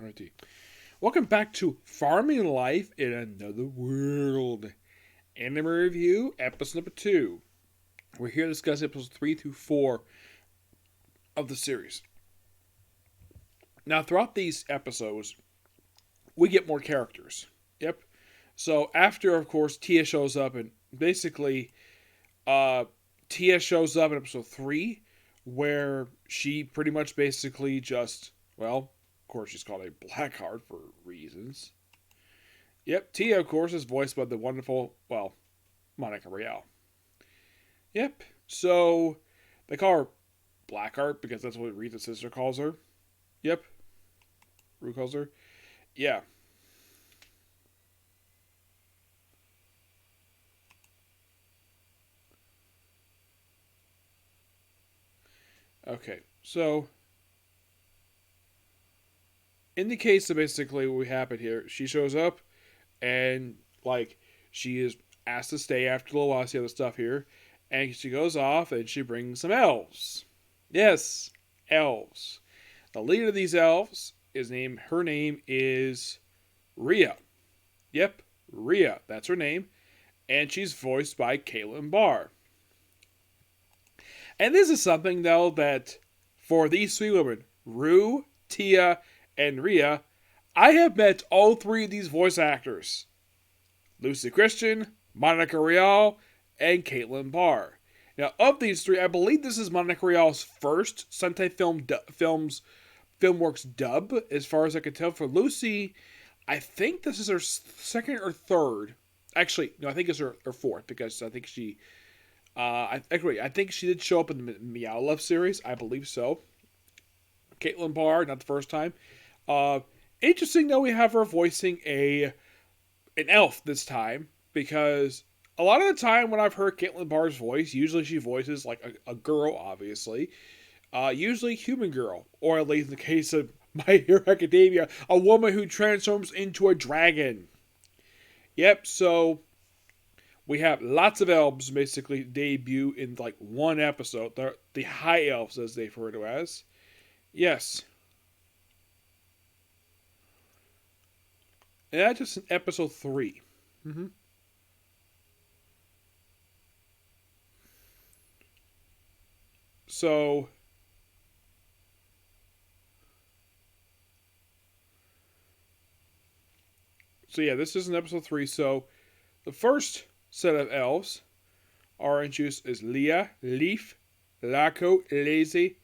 Alrighty. Welcome back to Farming Life in Another World. Anime Review, episode number 2. We're here to discuss episodes 3 through 4 of the series. Now, throughout these episodes, we get more characters. Yep. So, after, of course, Tia shows up, and basically, Tia shows up in episode 3, where she pretty much basically just, well, of course, she's called a Blackheart for reasons. Yep, Tia, of course, is voiced by the wonderful, well, Monica Rial. Yep, so they call her Blackheart because that's what Rita's sister calls her. Yep, Rue calls her. Yeah. Okay, so in the case of basically what happened here, she shows up and like she is asked to stay after a little while, see other stuff here, and she goes off and she brings some elves. Yes, elves. The leader of these elves her name is Rhea. Yep, Rhea, that's her name, and she's voiced by Caitlin Barr. And this is something though that for these three women, Rue, Tia, and Rhea, I have met all three of these voice actors. Lucy Christian, Monica Rial, and Caitlin Barr. Now, of these three, I believe this is Monica Rial's first Sentai Filmworks dub, as far as I can tell. For Lucy, I think this is her second or third. Actually, no, I think it's her fourth, because I think she... I think she did show up in the Meow Love series. I believe so. Caitlin Barr, not the first time. Interesting, though, we have her voicing an elf this time, because a lot of the time when I've heard Caitlin Barr's voice, usually she voices like a girl, obviously. Usually human girl, or at least in the case of My Hero Academia, a woman who transforms into a dragon. Yep, so we have lots of elves basically debut in like one episode. They're the high elves, as they refer to as. Yes. And that's just in episode 3. Mm-hmm. So yeah, this is in episode 3. So the first set of elves are introduced as Leah, Leaf, Laco, Lazy,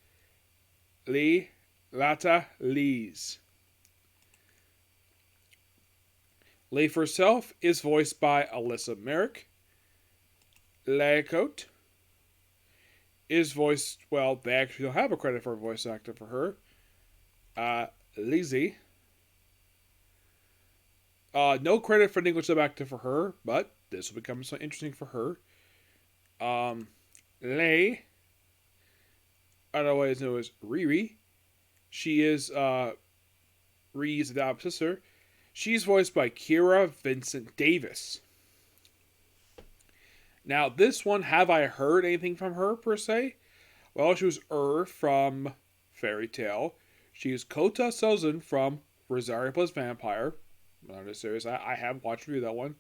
Lee, Lata, Lees. Leaf herself is voiced by Alyssa Merrick. Lacote is voiced, well, they actually don't have a credit for a voice actor for her. Lizzie. No credit for an English dub actor for her, but this will become so interesting for her. Lei, otherwise known as Riri. She is Riri's adopted sister. She's voiced by Kira Vincent Davis. Now, this one, have I heard anything from her, per se? Well, she was from Fairy Tail. She is Kota Sozun from Rosario Plus Vampire. Another series I have watched review that one.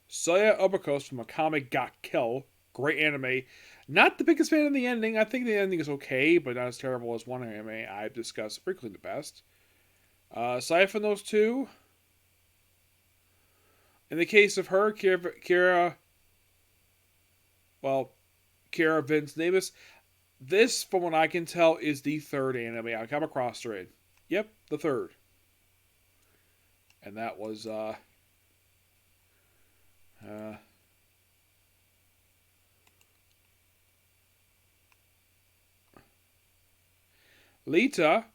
Soya Obakos from Akame ga Kill. Great anime. Not the biggest fan of the ending. I think the ending is okay, but not as terrible as one anime I've discussed frequently in the past. Aside from those two, in the case of her, Kira Vince Davis, this, from what I can tell, is the third anime I come across her in. Yep, the third. And that was, Lita,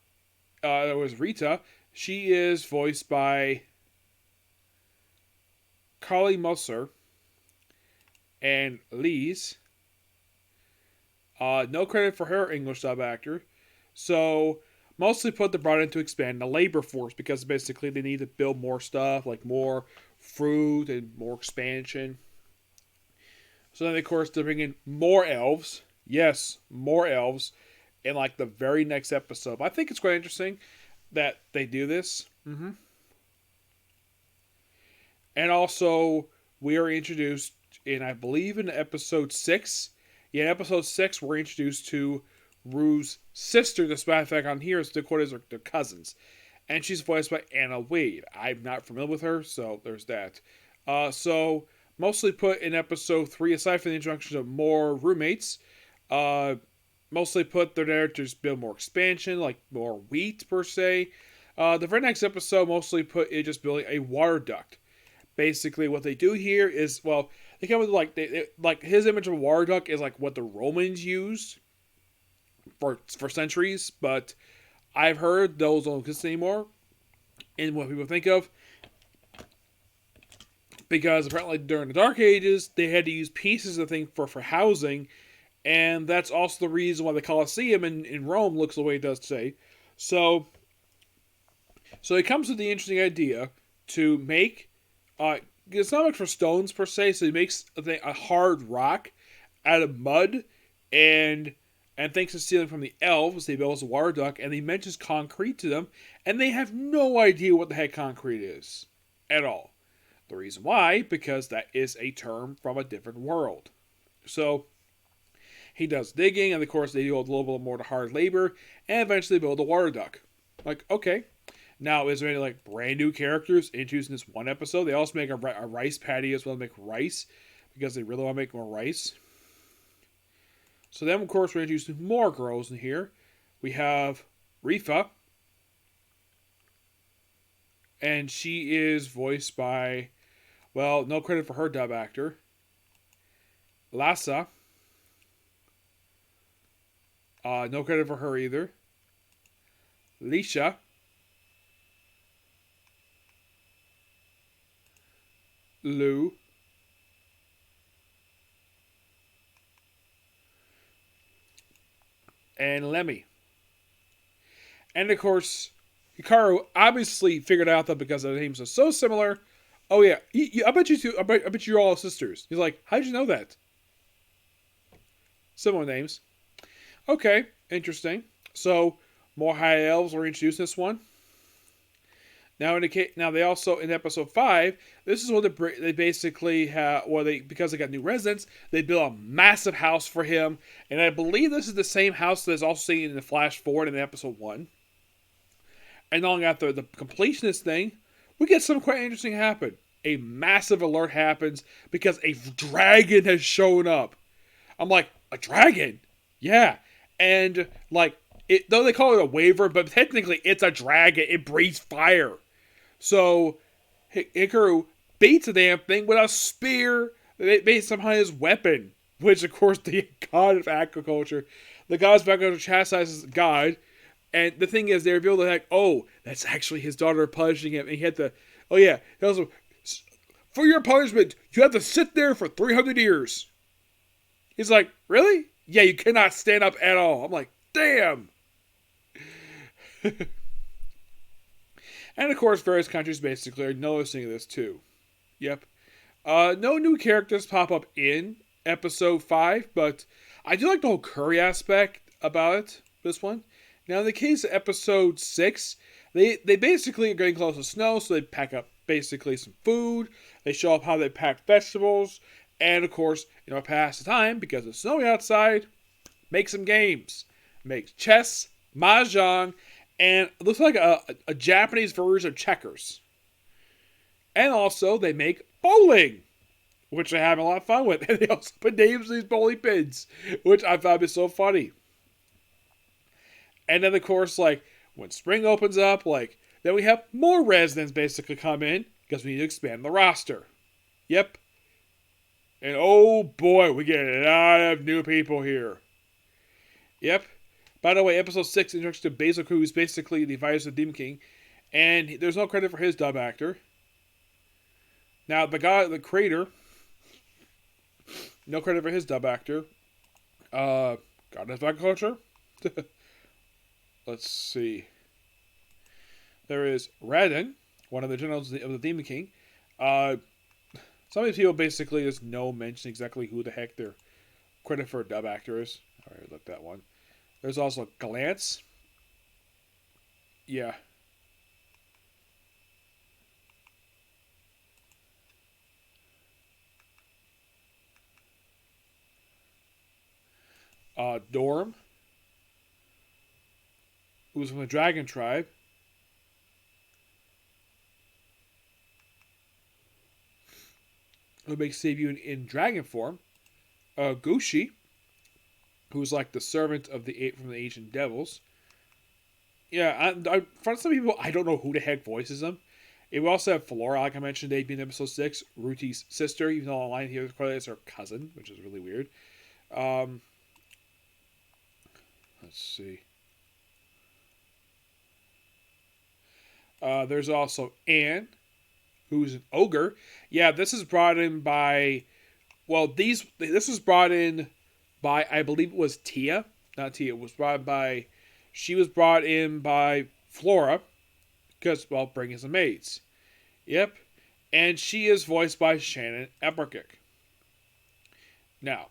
that was Rita. She is voiced by Carly Musser and Lees. No credit for her English dub actor. So, mostly they brought in to expand the labor force because basically they need to build more stuff, like more fruit and more expansion. So then, of course, they bring in more elves. Yes, more elves in like the very next episode. I think it's quite interesting that they do this. Mm-hmm. And also, we are introduced in, I believe, in episode 6. Yeah, in episode 6, we're introduced to Rue's sister. This matter of fact, on here, the quote is their cousins. And she's voiced by Anna Wade. I'm not familiar with her, so there's that. So, mostly put in episode 3, aside from the introduction of more roommates, uh, mostly put they're there to just build more expansion, like more wheat, per se. The very next episode mostly put it just building a water duct. Basically, what they do here is, well, they come with like his image of a water duct is like what the Romans used for centuries, but I've heard those don't exist anymore. And what people think of, because apparently during the Dark Ages they had to use pieces of things for housing, and that's also the reason why the Colosseum in Rome looks the way it does today. So, so it comes with the interesting idea to make it's not much for stones per se, so he makes a hard rock out of mud, and thanks to stealing from the elves, they build a water duct, and he mentions concrete to them, and they have no idea what the heck concrete is at all. The reason why, because that is a term from a different world. So he does digging, and of course they do a little bit more to hard labor, and eventually build a water duct. Like, okay. Now, is there any like brand new characters introduced in this one episode? They also make a rice patty as well to make rice because they really want to make more rice. So then, of course, we're introduced to more girls in here. We have Rifa, and she is voiced by, well, no credit for her dub actor, Lassa. No credit for her either. Lisha. Lou. And Lemmy. And of course, Hikaru obviously figured out that because their names are so similar. Oh yeah, I bet you two. I bet you're all sisters. He's like, how'd you know that? Similar names. Okay, interesting. So more high elves were introduced in this one. Now they also in episode 5. This is what they basically have. Well, because they got new residents, they built a massive house for him, and I believe this is the same house that's also seen in the flash forward in episode 1. And long after the completion of this thing, we get something quite interesting happen. A massive alert happens because a dragon has shown up. I'm like, a dragon? Yeah. And like, though they call it a waver, but technically it's a dragon. It breathes fire. So Hikaru beats the damn thing with a spear based upon his weapon, which of course the god of agriculture, the gods of agriculture chastises God. And the thing is, they reveal the heck, oh, that's actually his daughter punishing him. And he had to, oh yeah, he also, for your punishment, you have to sit there for 300 years. He's like, really? Yeah, you cannot stand up at all. I'm like, damn. And of course, various countries basically are noticing this too. Yep. No new characters pop up in episode 5, but I do like the whole curry aspect about it, this one. Now, in the case of episode 6, they basically are getting close to snow, so they pack up basically some food. They show up how they pack vegetables. And, of course, pass the time, because it's snowy outside, make some games. Make chess, mahjong, and it looks like a Japanese version of checkers. And also, they make bowling, which they're having a lot of fun with. And they also put names in these bowling pins, which I thought was so funny. And then, of course, like, when spring opens up, like, then we have more residents basically come in, because we need to expand the roster. Yep. And oh boy, we get a lot of new people here. Yep. By the way, episode 6 introduced to Basil, who's basically the advisor of Demon King, and there's no credit for his dub actor. Now, the creator, no credit for his dub actor. God of Agriculture. Let's see. There is Radin, one of the generals of the Demon King. Some of these people basically just no mention exactly who the heck their credit for dub actor is. Alright, look that one. There's also Glance. Yeah. Dorm, who's from the Dragon Tribe. Who makes debut in dragon form. Gushi, who's like the servant of from the ancient devils. Yeah, for some people, I don't know who the heck voices them. We also have Flora, like I mentioned, debuted in episode 6, Ruti's sister, even though online here it's her cousin, which is really weird. Let's see. There's also Anne, who's an ogre. Yeah, this is brought in by. Well, this was brought in by, I believe it was Tia. Not Tia. It was brought by. She was brought in by Flora because, well, bringing some maids. Yep. And she is voiced by Shannon Eberkick. Now,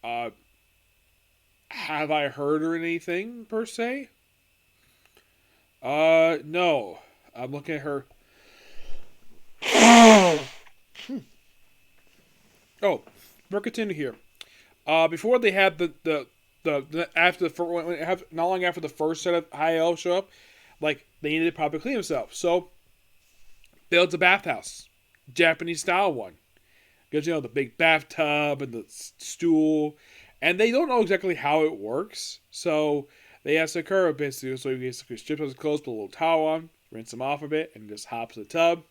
have I heard her in anything per se? No. I'm looking at her. Oh, we're continuing here. Before they had the after not long after the first set of high elves show up, like they needed to probably clean themselves, so builds a bathhouse, Japanese style one, because the big bathtub and the stool, and they don't know exactly how it works, so they ask Sakura basically, so he basically strips his clothes, put a little towel on, rinse him off a bit, and just hops in the tub.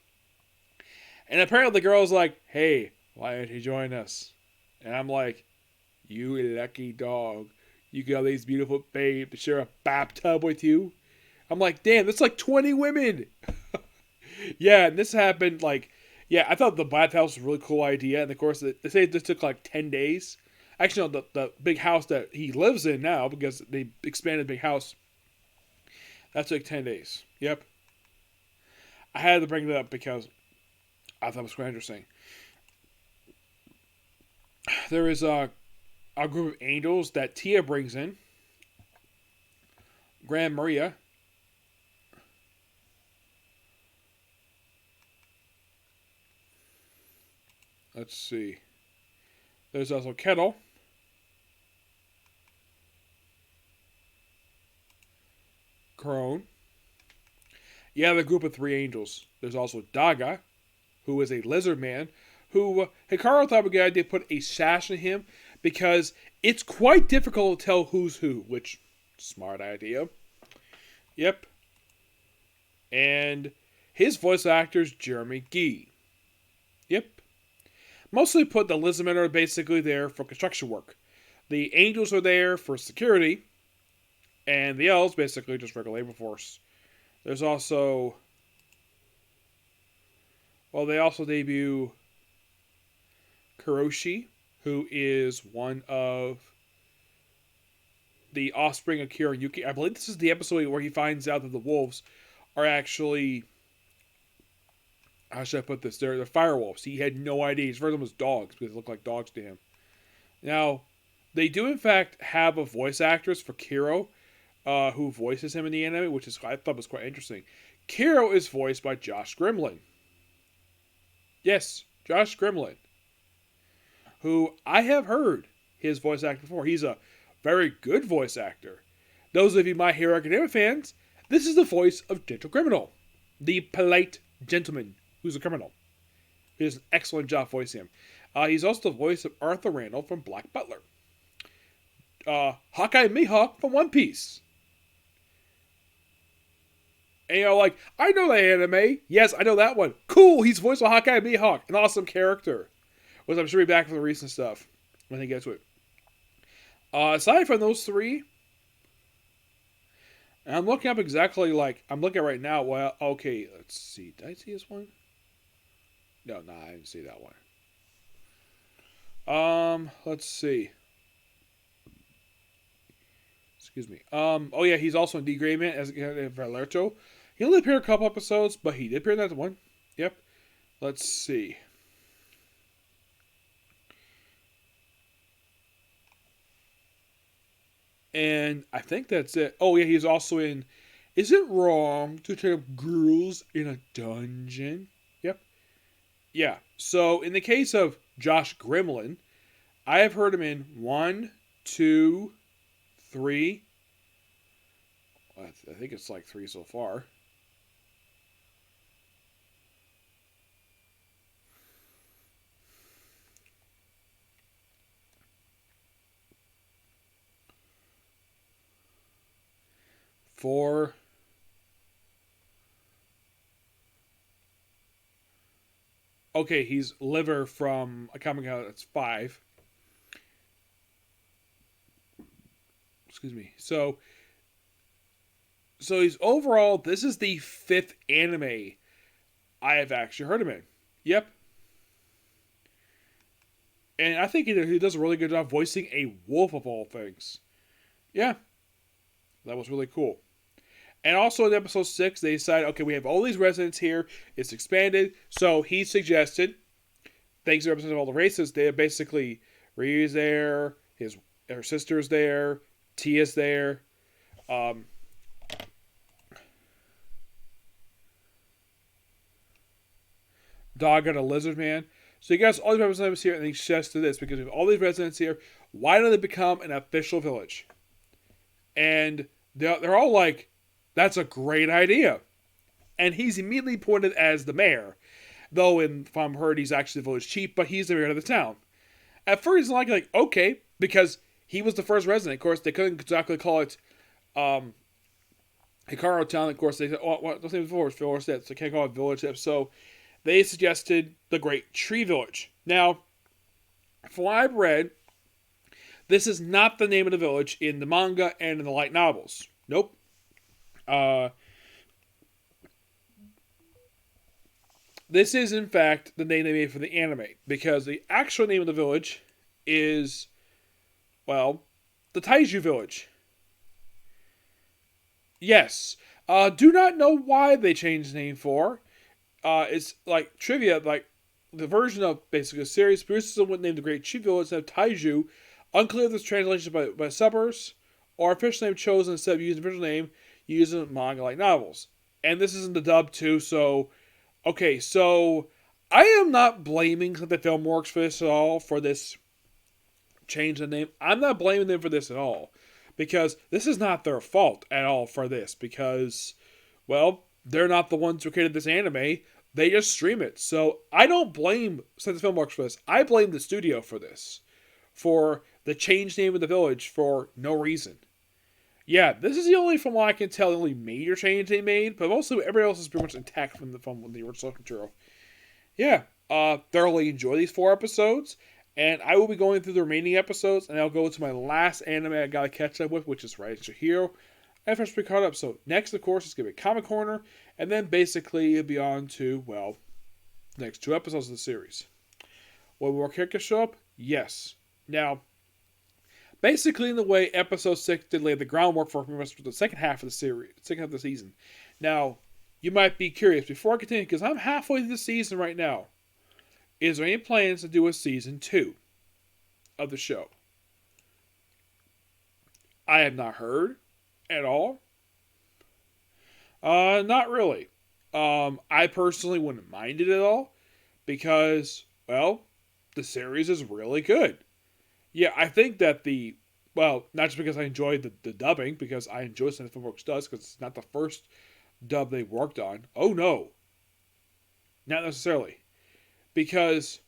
And apparently the girl's like, "Hey, why don't you join us?" And I'm like, "You lucky dog. You got these beautiful babes to share a bathtub with you." I'm like, "Damn, that's like 20 women." Yeah, and this happened I thought the bathhouse was a really cool idea. And of course, they say this took like 10 days. Actually, no, the big house that he lives in now, because they expanded the big house, that took 10 days. Yep. I had to bring that up because I thought it was quite interesting. There is a group of angels that Tia brings in. Grand Maria. Let's see. There's also Kettle. Crone. Yeah, the group of 3 angels. There's also Daga, who is a lizard man, who Hikaru thought it would be a good idea to put a sash on him because it's quite difficult to tell who's who, which, smart idea. Yep. And his voice actor is Jeremy Gee. Yep. Mostly put the lizardmen are basically there for construction work. The angels are there for security, and the elves basically just regular labor force. There's also, well, they also debut Kuroshi, who is one of the offspring of Kira and Yuki. I believe this is the episode where he finds out that the wolves are actually, how should I put this? They're fire wolves. He had no idea. His first them was dogs because they look like dogs to him. Now, they do in fact have a voice actress for Kiro, who voices him in the anime, which is I thought was quite interesting. Kiro is voiced by Josh Grimlin. Yes, Josh Grimlin, who I have heard his voice acting before. He's a very good voice actor. Those of you My Hero Academia fans, this is the voice of Gentle Criminal, the polite gentleman who's a criminal. He does an excellent job voicing him. He's also the voice of Arthur Randall from Black Butler. Hawkeye Mihawk from One Piece. And I know that anime. Yes, I know that one. Cool, he's voiced by Hawkeye Mihawk. An awesome character. Which I'm sure he'll be back for the recent stuff when he gets to it. Aside from those 3, and I'm looking up exactly I'm looking at right now. Well, okay, let's see. Did I see this one? No, I didn't see that one. Let's see. Excuse me. Oh yeah, he's also in D Gray Man as Valerto. He only appeared a couple episodes, but he did appear in that one. Yep. Let's see. And I think that's it. Oh yeah, he's also in Is It Wrong to Trap Girls in a Dungeon? Yep. Yeah. So in the case of Josh Grimlin, I have heard him in 1, 2, 3. I think it's like 3 so far. Four. Okay, he's Liver from a comic out. That's 5. Excuse me. So he's overall. This is the 5th anime I have actually heard him in. Yep. And I think he does a really good job voicing a wolf of all things. Yeah, that was really cool. And also in episode 6, they decided, okay, we have all these residents here. It's expanded. So he suggested, thanks to representatives of all the races, they have basically Ryu's there, her sister's there, Tia's there. Dog and a lizard man. So you guys, all these representatives here, and they suggested this because we have all these residents here. Why don't they become an official village? And they're all like, that's a great idea. And he's immediately appointed as the mayor. Though, if I'm heard, he's actually the village chief, but he's the mayor of the town. At first, he's like, okay, because he was the first resident. Of course, they couldn't exactly call it Hikaru Town. Of course, they said, oh, what? Let's name the village. So they can't call it village. So they suggested the Great Tree Village. Now, from what I've read, this is not the name of the village in the manga and in the light novels. Nope. This is, in fact, the name they made for the anime. Because the actual name of the village is, well, the Taiju Village. Yes. Do not know why they changed the name for. It's like trivia, like the version of basically a series produces someone named the Great Tree Village instead of Taiju. Unclear if this translation by subbers or official name chosen instead of using the original name using manga like novels. And this isn't the dub too, so okay, so I am not blaming the Filmworks for this at all, for this change in name. I'm not blaming them for this at all. Because this is not their fault at all for this. Because, well, they're not the ones who created this anime. They just stream it. So I don't blame Sentai Filmworks for this. I blame the studio for this. For the change name of the village for no reason. Yeah, this is the only, from what I can tell, the only major change they made. But also, everybody else is pretty much intact from the original material. Yeah, thoroughly enjoy these 4 episodes. And I will be going through the remaining episodes, and I'll go to my last anime I gotta catch up with, which is Rise of Hero. And first be caught up. So next, of course, is gonna be Comic Corner, and then basically it'll be on to, well, the next 2 episodes of the series. Will more characters show up? Yes. Now, basically in the way episode 6 did lay the groundwork for the second half of the series, second half of the season. Now, you might be curious before I continue, because I'm halfway through the season right now. Is there any plans to do a season 2 of the show? I have not heard at all. Not really. I personally wouldn't mind it at all because, well, the series is really good. Yeah, I think that not just because I enjoyed the dubbing, because I enjoy Sentai Filmworks does, because it's not the first dub they worked on. Oh no. Not necessarily. Because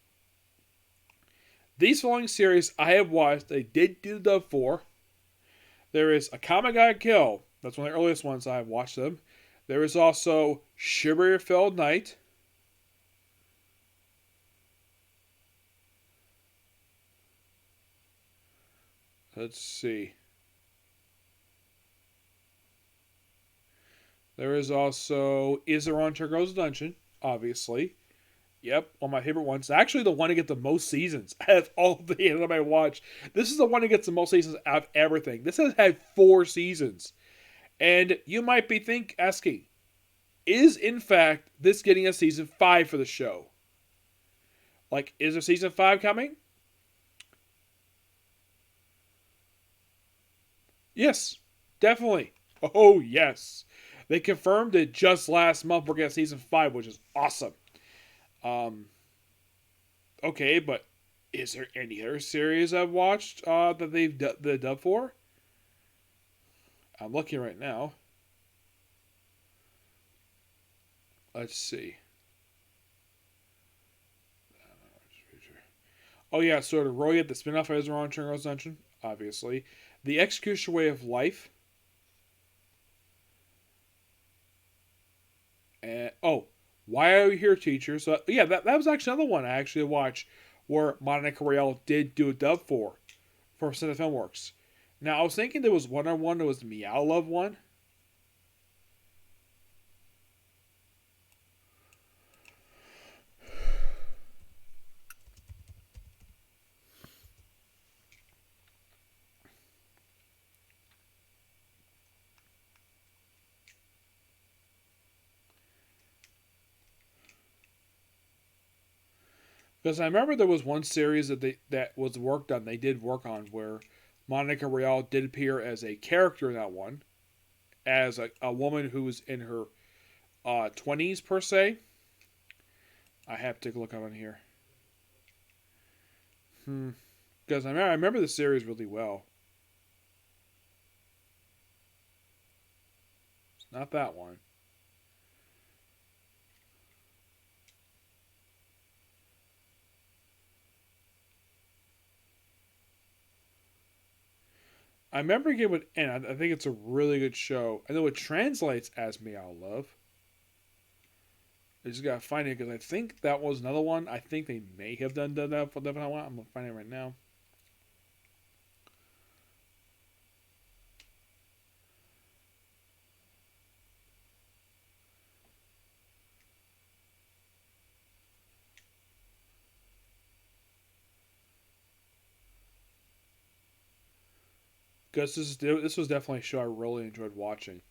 these following series I have watched, they did do the dub for. There is Akame ga Kill. That's one of the earliest ones I have watched them. There is also Shibuya Night. Let's see. There is also Izuran Turgo's Dungeon, obviously. Yep, one of my favorite ones. Actually, the one to get the most seasons out of all of the anime I watch. This is the one that gets the most seasons out of everything. This has had 4 seasons. And you might be asking, is in fact this getting a season 5 for the show? Like, is there season 5 coming? Yes, definitely. Oh, yes. They confirmed it just last month. We're getting season 5, which is awesome. Okay, but Is there any other series I've watched that they've the dub for? I'm looking right now. Let's see. Oh yeah, sort of Roy at the spinoff of Ezra Chungo's Dungeon, obviously. The Execution Way of Life. And Why Are You Here, Teacher? So yeah, that was actually another one I actually watched where Monica Royale did do a dub for Cinema Filmworks. Now I was thinking there was one on one. There was the Meow Love one. Because I remember there was one series that was worked on. They did work on where Monica Royale did appear as a character in that one, as a woman who was in her 20s per se. I have to take a look on here. Because I remember the series really well. It's not that one. I remember it would end. I think it's a really good show. I know it translates as Meow Love. I just gotta find it because I think that was another one. I think they may have done that for that one. I'm gonna find it right now. Because this was definitely a show I really enjoyed watching.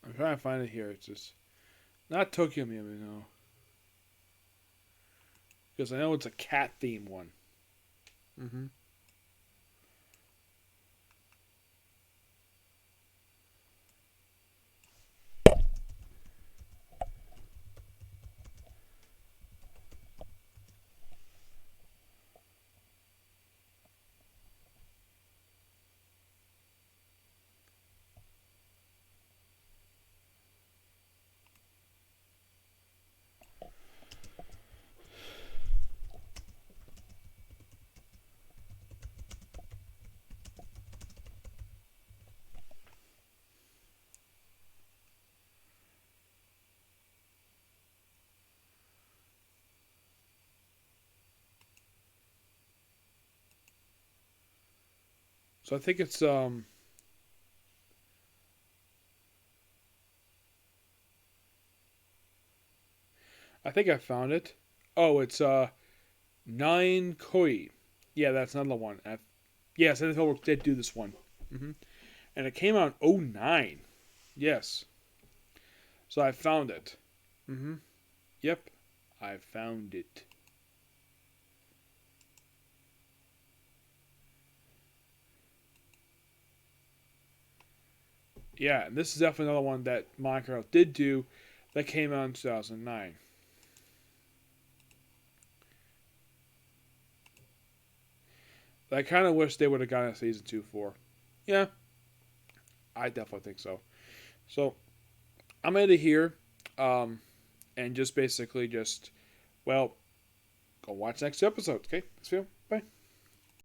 I'm trying to find it here. It's just not Tokyo Mew, no. Because I know it's a cat theme one. Mm-hmm. So I think it's I think I found it. Oh, it's Nine Koi. Yeah, that's another one. Yes, NFL did do this one. Mm-hmm. And it came out in '09. Yes. So I found it. Mm-hmm. Yep. I found it. Yeah, and this is definitely another one that Minecraft did do that came out in 2009. I kind of wish they would have gotten a season 2 for. Yeah, I definitely think so. So I'm out of here, and just basically just well, go watch next episode. Okay, let's go.